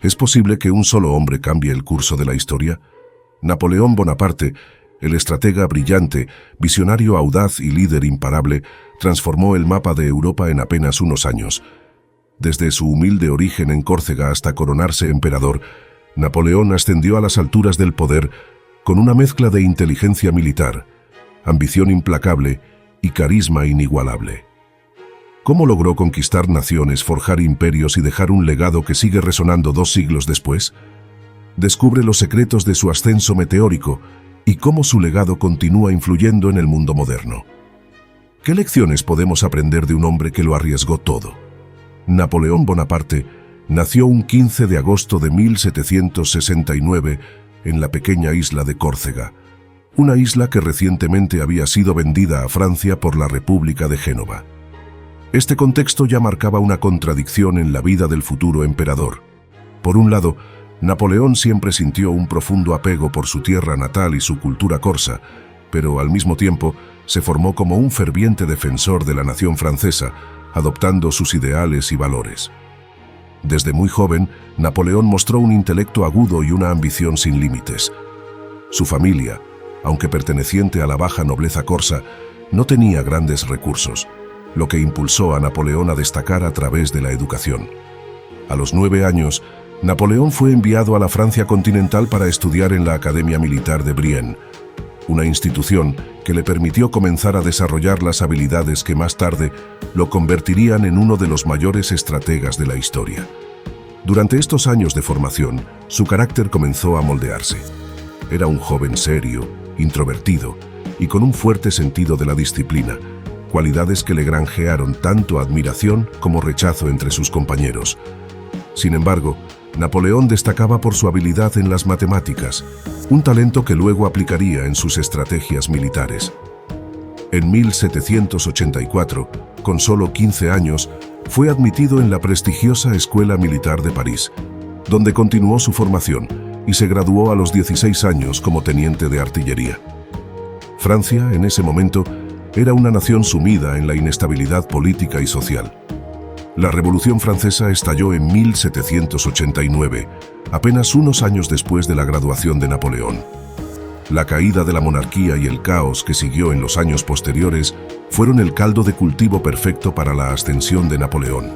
¿Es posible que un solo hombre cambie el curso de la historia? Napoleón Bonaparte, el estratega brillante, visionario audaz y líder imparable, transformó el mapa de Europa en apenas unos años. Desde su humilde origen en Córcega hasta coronarse emperador, Napoleón ascendió a las alturas del poder con una mezcla de inteligencia militar, ambición implacable y carisma inigualable. ¿Cómo logró conquistar naciones, forjar imperios y dejar un legado que sigue resonando 2 siglos después? Descubre los secretos de su ascenso meteórico y cómo su legado continúa influyendo en el mundo moderno. ¿Qué lecciones podemos aprender de un hombre que lo arriesgó todo? Napoleón Bonaparte nació un 15 de agosto de 1769 en la pequeña isla de Córcega, una isla que recientemente había sido vendida a Francia por la República de Génova. Este contexto ya marcaba una contradicción en la vida del futuro emperador. Por un lado, Napoleón siempre sintió un profundo apego por su tierra natal y su cultura corsa, pero al mismo tiempo se formó como un ferviente defensor de la nación francesa, adoptando sus ideales y valores. Desde muy joven, Napoleón mostró un intelecto agudo y una ambición sin límites. Su familia, aunque perteneciente a la baja nobleza corsa, no tenía grandes recursos, lo que impulsó a Napoleón a destacar a través de la educación. A los 9 años, Napoleón fue enviado a la Francia continental para estudiar en la Academia Militar de Brienne, una institución que le permitió comenzar a desarrollar las habilidades que más tarde lo convertirían en uno de los mayores estrategas de la historia. Durante estos años de formación, su carácter comenzó a moldearse. Era un joven serio, introvertido y con un fuerte sentido de la disciplina, cualidades que le granjearon tanto admiración como rechazo entre sus compañeros. Sin embargo, Napoleón destacaba por su habilidad en las matemáticas, un talento que luego aplicaría en sus estrategias militares. En 1784, con solo 15 años, fue admitido en la prestigiosa Escuela Militar de París, donde continuó su formación y se graduó a los 16 años como teniente de artillería. Francia, en ese momento, era una nación sumida en la inestabilidad política y social. La Revolución Francesa estalló en 1789, apenas unos años después de la graduación de Napoleón. La caída de la monarquía y el caos que siguió en los años posteriores fueron el caldo de cultivo perfecto para la ascensión de Napoleón.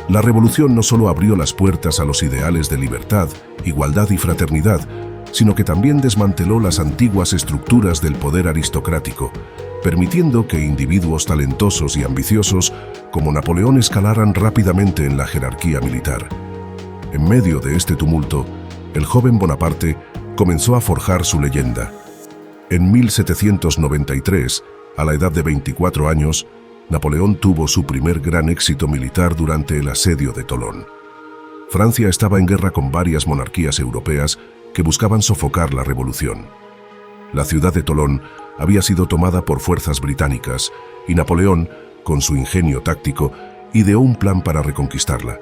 La revolución no solo abrió las puertas a los ideales de libertad, igualdad y fraternidad, sino que también desmanteló las antiguas estructuras del poder aristocrático, permitiendo que individuos talentosos y ambiciosos como Napoleón escalaran rápidamente en la jerarquía militar. En medio de este tumulto, el joven Bonaparte comenzó a forjar su leyenda. En 1793, a la edad de 24 años, Napoleón tuvo su primer gran éxito militar durante el asedio de Tolón. Francia estaba en guerra con varias monarquías europeas que buscaban sofocar la revolución. La ciudad de Tolón había sido tomada por fuerzas británicas y Napoleón, con su ingenio táctico, ideó un plan para reconquistarla.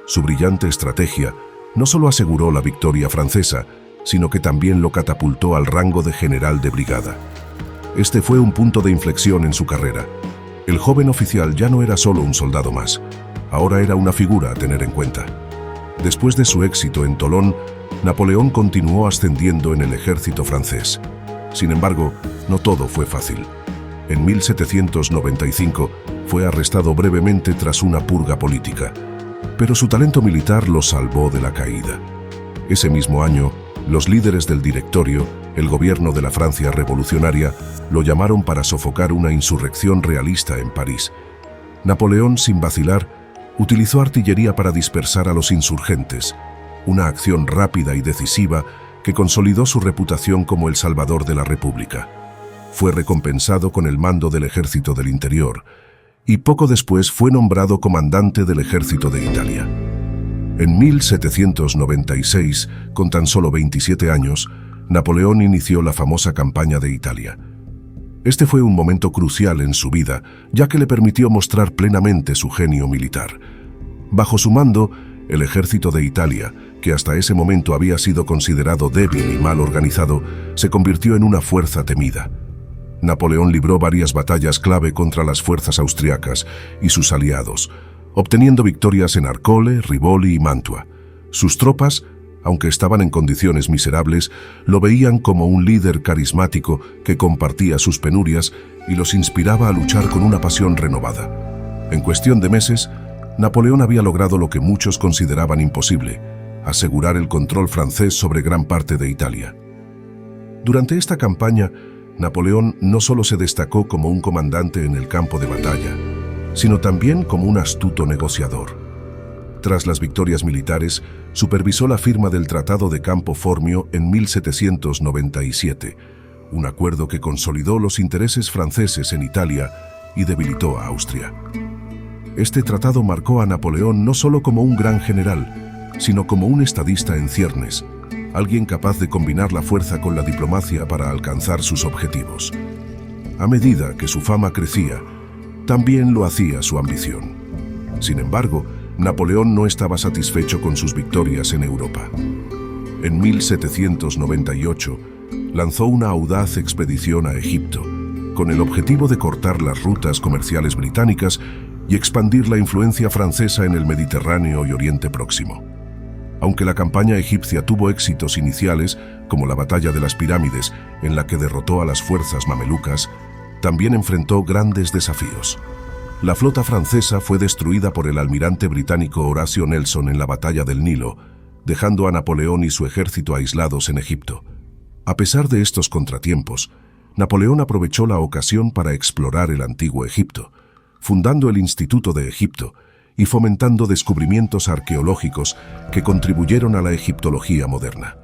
Su brillante estrategia no solo aseguró la victoria francesa, sino que también lo catapultó al rango de general de brigada. Este fue un punto de inflexión en su carrera. El joven oficial ya no era solo un soldado más, ahora era una figura a tener en cuenta. Después de su éxito en Tolón, Napoleón continuó ascendiendo en el ejército francés. Sin embargo, no todo fue fácil. En 1795 fue arrestado brevemente tras una purga política, pero su talento militar lo salvó de la caída. Ese mismo año, los líderes del Directorio, el gobierno de la Francia revolucionaria, lo llamaron para sofocar una insurrección realista en París. Napoleón, sin vacilar, utilizó artillería para dispersar a los insurgentes, una acción rápida y decisiva que consolidó su reputación como el salvador de la República. Fue recompensado con el mando del Ejército del Interior y poco después fue nombrado comandante del Ejército de Italia. En 1796, con tan solo 27 años, Napoleón inició la famosa campaña de Italia. Este fue un momento crucial en su vida, ya que le permitió mostrar plenamente su genio militar. Bajo su mando, el ejército de Italia, que hasta ese momento había sido considerado débil y mal organizado, se convirtió en una fuerza temida. Napoleón libró varias batallas clave contra las fuerzas austriacas y sus aliados, obteniendo victorias en Arcole, Rivoli y Mantua. Sus tropas, aunque estaban en condiciones miserables, lo veían como un líder carismático que compartía sus penurias y los inspiraba a luchar con una pasión renovada. En cuestión de meses, Napoleón había logrado lo que muchos consideraban imposible: asegurar el control francés sobre gran parte de Italia. Durante esta campaña, Napoleón no solo se destacó como un comandante en el campo de batalla, sino también como un astuto negociador. Tras las victorias militares, supervisó la firma del Tratado de Campo Formio en 1797, un acuerdo que consolidó los intereses franceses en Italia y debilitó a Austria. Este tratado marcó a Napoleón no solo como un gran general, sino como un estadista en ciernes, alguien capaz de combinar la fuerza con la diplomacia para alcanzar sus objetivos. A medida que su fama crecía, también lo hacía su ambición. Sin embargo, Napoleón no estaba satisfecho con sus victorias en Europa. En 1798, lanzó una audaz expedición a Egipto, con el objetivo de cortar las rutas comerciales británicas y expandir la influencia francesa en el Mediterráneo y Oriente Próximo. Aunque la campaña egipcia tuvo éxitos iniciales, como la Batalla de las Pirámides, en la que derrotó a las fuerzas mamelucas, también enfrentó grandes desafíos. La flota francesa fue destruida por el almirante británico Horatio Nelson en la Batalla del Nilo, dejando a Napoleón y su ejército aislados en Egipto. A pesar de estos contratiempos, Napoleón aprovechó la ocasión para explorar el antiguo Egipto, fundando el Instituto de Egipto y fomentando descubrimientos arqueológicos que contribuyeron a la egiptología moderna.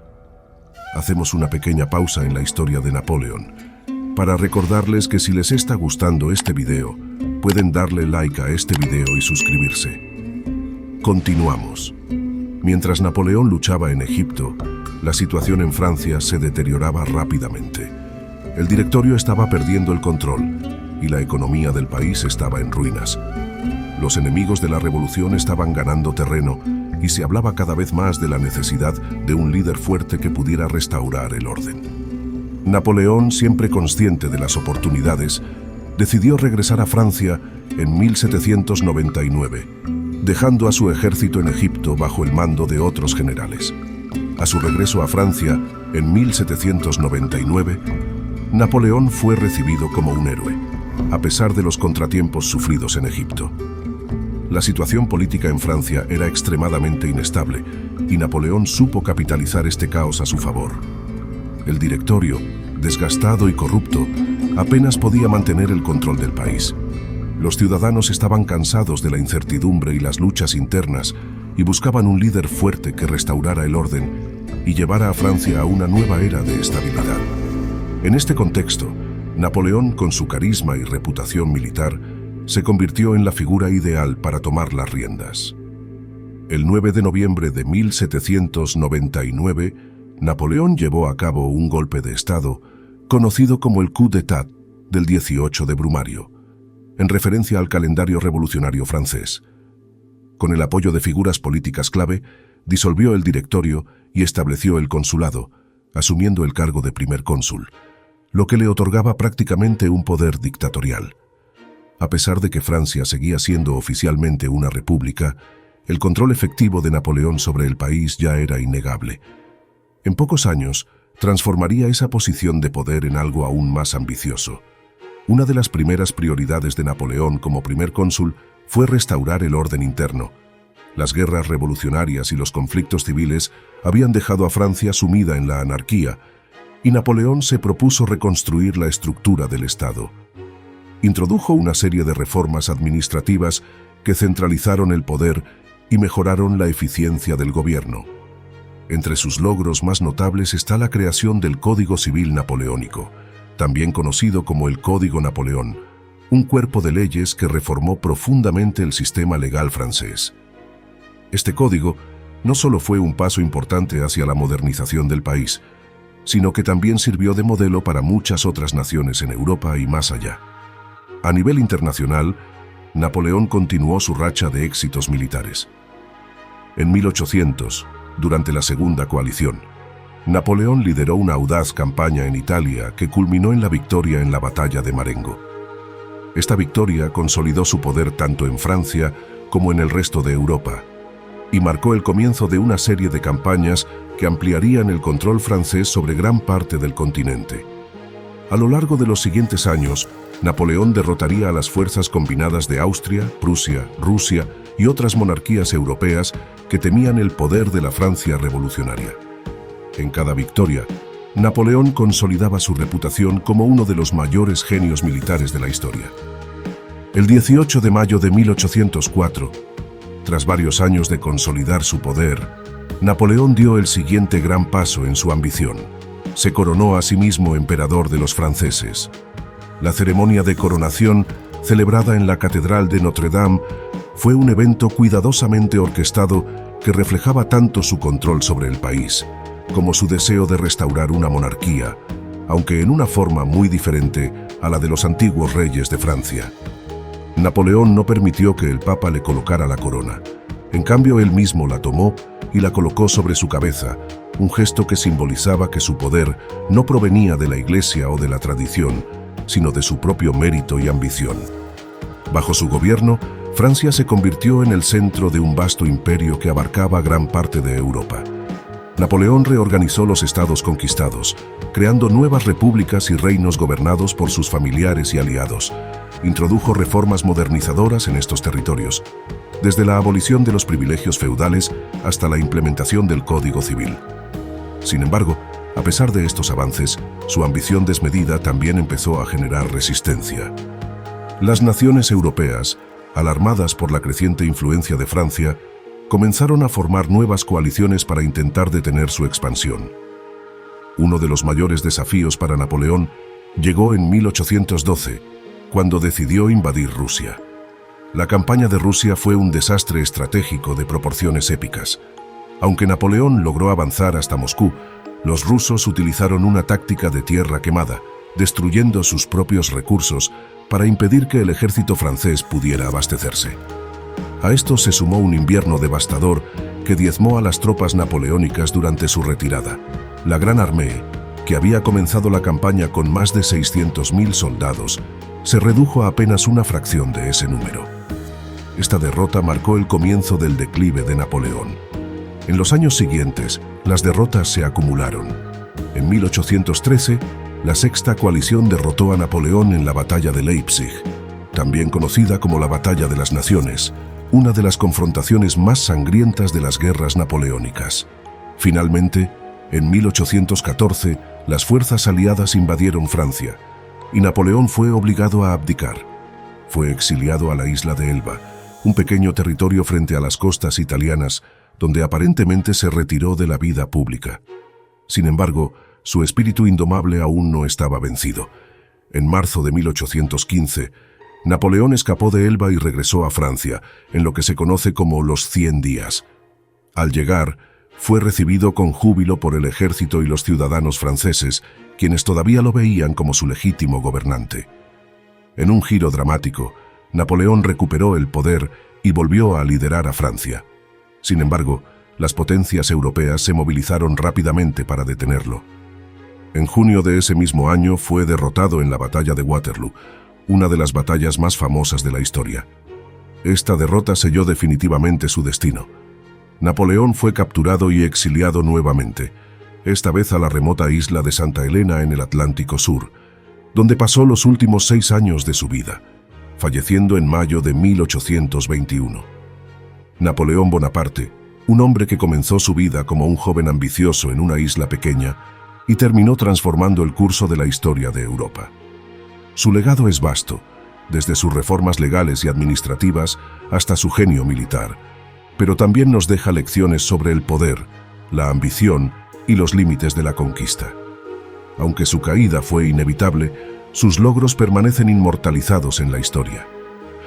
Hacemos una pequeña pausa en la historia de Napoleón para recordarles que si les está gustando este video, pueden darle like a este video y suscribirse. Continuamos. Mientras Napoleón luchaba en Egipto, la situación en Francia se deterioraba rápidamente. El directorio estaba perdiendo el control y la economía del país estaba en ruinas. Los enemigos de la revolución estaban ganando terreno y se hablaba cada vez más de la necesidad de un líder fuerte que pudiera restaurar el orden. Napoleón, siempre consciente de las oportunidades, decidió regresar a Francia en 1799, dejando a su ejército en Egipto bajo el mando de otros generales. A su regreso a Francia en 1799, Napoleón fue recibido como un héroe, a pesar de los contratiempos sufridos en Egipto. La situación política en Francia era extremadamente inestable y Napoleón supo capitalizar este caos a su favor. El directorio, desgastado y corrupto, apenas podía mantener el control del país. Los ciudadanos estaban cansados de la incertidumbre y las luchas internas y buscaban un líder fuerte que restaurara el orden y llevara a Francia a una nueva era de estabilidad. En este contexto, Napoleón, con su carisma y reputación militar, se convirtió en la figura ideal para tomar las riendas. El 9 de noviembre de 1799, Napoleón llevó a cabo un golpe de Estado conocido como el coup d'état del 18 de Brumario, en referencia al calendario revolucionario francés. Con el apoyo de figuras políticas clave, disolvió el directorio y estableció el consulado, asumiendo el cargo de primer cónsul, lo que le otorgaba prácticamente un poder dictatorial. A pesar de que Francia seguía siendo oficialmente una república, el control efectivo de Napoleón sobre el país ya era innegable. En pocos años, transformaría esa posición de poder en algo aún más ambicioso. Una de las primeras prioridades de Napoleón como primer cónsul fue restaurar el orden interno. Las guerras revolucionarias y los conflictos civiles habían dejado a Francia sumida en la anarquía, y Napoleón se propuso reconstruir la estructura del Estado. Introdujo una serie de reformas administrativas que centralizaron el poder y mejoraron la eficiencia del gobierno. Entre sus logros más notables está la creación del Código Civil Napoleónico, también conocido como el Código Napoleón, un cuerpo de leyes que reformó profundamente el sistema legal francés. Este código no solo fue un paso importante hacia la modernización del país, sino que también sirvió de modelo para muchas otras naciones en Europa y más allá. A nivel internacional, Napoleón continuó su racha de éxitos militares. En 1800, durante la Segunda Coalición, Napoleón lideró una audaz campaña en Italia que culminó en la victoria en la Batalla de Marengo. Esta victoria consolidó su poder tanto en Francia como en el resto de Europa, y marcó el comienzo de una serie de campañas que ampliarían el control francés sobre gran parte del continente. A lo largo de los siguientes años, Napoleón derrotaría a las fuerzas combinadas de Austria, Prusia, Rusia y otras monarquías europeas que temían el poder de la Francia revolucionaria. En cada victoria, Napoleón consolidaba su reputación como uno de los mayores genios militares de la historia. El 18 de mayo de 1804, tras varios años de consolidar su poder, Napoleón dio el siguiente gran paso en su ambición. Se coronó a sí mismo emperador de los franceses. La ceremonia de coronación, celebrada en la Catedral de Notre Dame, fue un evento cuidadosamente orquestado que reflejaba tanto su control sobre el país, como su deseo de restaurar una monarquía, aunque en una forma muy diferente a la de los antiguos reyes de Francia. Napoleón no permitió que el Papa le colocara la corona. En cambio, él mismo la tomó y la colocó sobre su cabeza, un gesto que simbolizaba que su poder no provenía de la Iglesia o de la tradición, sino de su propio mérito y ambición. Bajo su gobierno, Francia se convirtió en el centro de un vasto imperio que abarcaba gran parte de Europa. Napoleón reorganizó los estados conquistados, creando nuevas repúblicas y reinos gobernados por sus familiares y aliados. Introdujo reformas modernizadoras en estos territorios, desde la abolición de los privilegios feudales hasta la implementación del Código Civil. Sin embargo, a pesar de estos avances, su ambición desmedida también empezó a generar resistencia. Las naciones europeas, alarmadas por la creciente influencia de Francia, comenzaron a formar nuevas coaliciones para intentar detener su expansión. Uno de los mayores desafíos para Napoleón llegó en 1812, cuando decidió invadir Rusia. La campaña de Rusia fue un desastre estratégico de proporciones épicas. Aunque Napoleón logró avanzar hasta Moscú, los rusos utilizaron una táctica de tierra quemada, destruyendo sus propios recursos para impedir que el ejército francés pudiera abastecerse. A esto se sumó un invierno devastador que diezmó a las tropas napoleónicas durante su retirada. La Gran Armée, que había comenzado la campaña con más de 600.000 soldados, se redujo a apenas una fracción de ese número. Esta derrota marcó el comienzo del declive de Napoleón. En los años siguientes, las derrotas se acumularon. En 1813, la Sexta Coalición derrotó a Napoleón en la Batalla de Leipzig, también conocida como la Batalla de las Naciones, una de las confrontaciones más sangrientas de las guerras napoleónicas. Finalmente, en 1814, las fuerzas aliadas invadieron Francia, y Napoleón fue obligado a abdicar. Fue exiliado a la isla de Elba, un pequeño territorio frente a las costas italianas, donde aparentemente se retiró de la vida pública. Sin embargo, su espíritu indomable aún no estaba vencido. En marzo de 1815, Napoleón escapó de Elba y regresó a Francia, en lo que se conoce como los 100 días. Al llegar, fue recibido con júbilo por el ejército y los ciudadanos franceses, quienes todavía lo veían como su legítimo gobernante. En un giro dramático, Napoleón recuperó el poder y volvió a liderar a Francia. Sin embargo, las potencias europeas se movilizaron rápidamente para detenerlo. En junio de ese mismo año fue derrotado en la Batalla de Waterloo, una de las batallas más famosas de la historia. Esta derrota selló definitivamente su destino. Napoleón fue capturado y exiliado nuevamente, esta vez a la remota isla de Santa Helena en el Atlántico Sur, donde pasó los últimos 6 años de su vida, falleciendo en mayo de 1821. Napoleón Bonaparte, un hombre que comenzó su vida como un joven ambicioso en una isla pequeña y terminó transformando el curso de la historia de Europa. Su legado es vasto, desde sus reformas legales y administrativas hasta su genio militar, pero también nos deja lecciones sobre el poder, la ambición y los límites de la conquista. Aunque su caída fue inevitable, sus logros permanecen inmortalizados en la historia.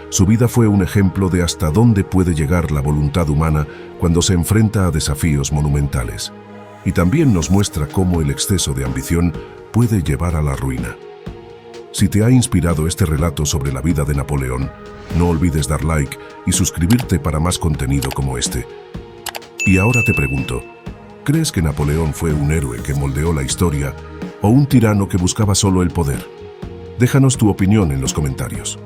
Su vida fue un ejemplo de hasta dónde puede llegar la voluntad humana cuando se enfrenta a desafíos monumentales. Y también nos muestra cómo el exceso de ambición puede llevar a la ruina. Si te ha inspirado este relato sobre la vida de Napoleón, no olvides dar like y suscribirte para más contenido como este. Y ahora te pregunto, ¿crees que Napoleón fue un héroe que moldeó la historia o un tirano que buscaba solo el poder? Déjanos tu opinión en los comentarios.